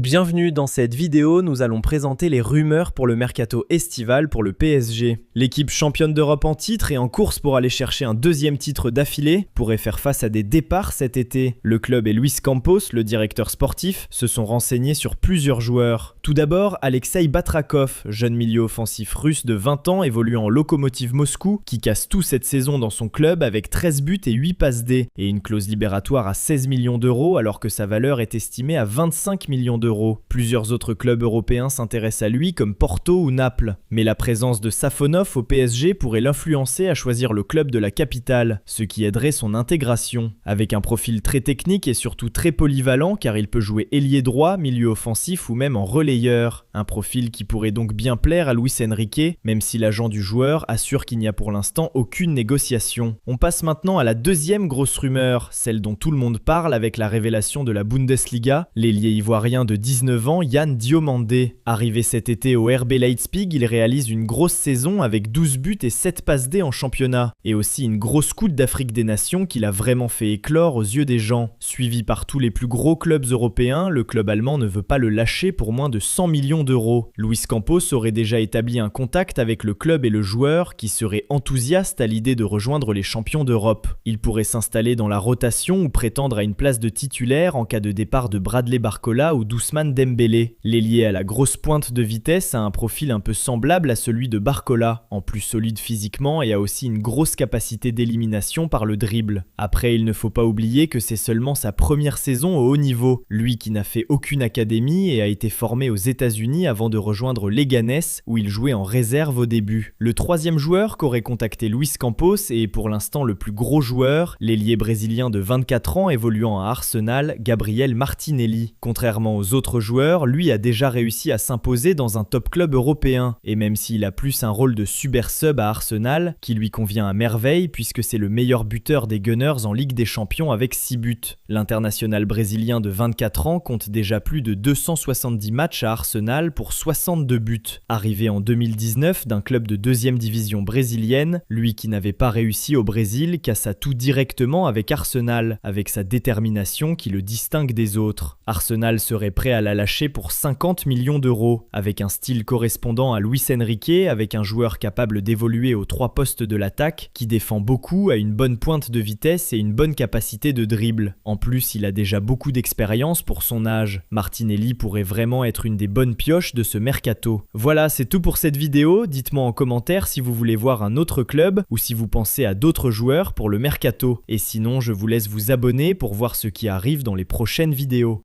Bienvenue dans cette vidéo, nous allons présenter les rumeurs pour le mercato estival pour le PSG. L'équipe championne d'Europe en titre et en course pour aller chercher un deuxième titre d'affilée pourrait faire face à des départs cet été. Le club et Luis Campos, le directeur sportif, se sont renseignés sur plusieurs joueurs. Tout d'abord, Alexei Batrakov, jeune milieu offensif russe de 20 ans évoluant en Lokomotiv Moscou, qui casse tout cette saison dans son club avec 13 buts et 8 passes D, et une clause libératoire à 16 millions d'euros alors que sa valeur est estimée à 25 millions d'euros. Plusieurs autres clubs européens s'intéressent à lui comme Porto ou Naples. Mais la présence de Safonov au PSG pourrait l'influencer à choisir le club de la capitale, ce qui aiderait son intégration. Avec un profil très technique et surtout très polyvalent car il peut jouer ailier droit, milieu offensif ou même en relayeur. Un profil qui pourrait donc bien plaire à Luis Enrique, même si l'agent du joueur assure qu'il n'y a pour l'instant aucune négociation. On passe maintenant à la deuxième grosse rumeur, celle dont tout le monde parle avec la révélation de la Bundesliga, l'ailier ivoirien de 19 ans, Yann Diomandé. Arrivé cet été au RB Leipzig, il réalise une grosse saison avec 12 buts et 7 passes D en championnat, et aussi une grosse coupe d'Afrique des Nations qu'il a vraiment fait éclore aux yeux des gens. Suivi par tous les plus gros clubs européens, le club allemand ne veut pas le lâcher pour moins de 100 millions d'euros. Luis Campos aurait déjà établi un contact avec le club et le joueur qui serait enthousiaste à l'idée de rejoindre les champions d'Europe. Il pourrait s'installer dans la rotation ou prétendre à une place de titulaire en cas de départ de Bradley Barcola ou Ousmane Dembélé. L'ailier à la grosse pointe de vitesse a un profil un peu semblable à celui de Barcola, en plus solide physiquement et a aussi une grosse capacité d'élimination par le dribble. Après, il ne faut pas oublier que c'est seulement sa première saison au haut niveau, lui qui n'a fait aucune académie et a été formé aux États-Unis avant de rejoindre Leganés où il jouait en réserve au début. Le troisième joueur qu'aurait contacté Luis Campos est pour l'instant le plus gros joueur, l'ailier brésilien de 24 ans évoluant à Arsenal, Gabriel Martinelli. Contrairement aux autres joueurs, lui a déjà réussi à s'imposer dans un top club européen, et même s'il a plus un rôle de super sub à Arsenal, qui lui convient à merveille puisque c'est le meilleur buteur des Gunners en Ligue des Champions avec 6 buts. L'international brésilien de 24 ans compte déjà plus de 270 matchs à Arsenal pour 62 buts. Arrivé en 2019 d'un club de 2e division brésilienne, lui qui n'avait pas réussi au Brésil cassa tout directement avec Arsenal, avec sa détermination qui le distingue des autres. Arsenal serait prêt à la lâcher pour 50 millions d'euros, avec un style correspondant à Luis Enrique, avec un joueur capable d'évoluer aux 3 postes de l'attaque, qui défend beaucoup, a une bonne pointe de vitesse et une bonne capacité de dribble. En plus, il a déjà beaucoup d'expérience pour son âge. Martinelli pourrait vraiment être une des bonnes pioches de ce mercato. Voilà, c'est tout pour cette vidéo. Dites-moi en commentaire si vous voulez voir un autre club ou si vous pensez à d'autres joueurs pour le mercato. Et sinon, je vous laisse vous abonner pour voir ce qui arrive dans les prochaines vidéos.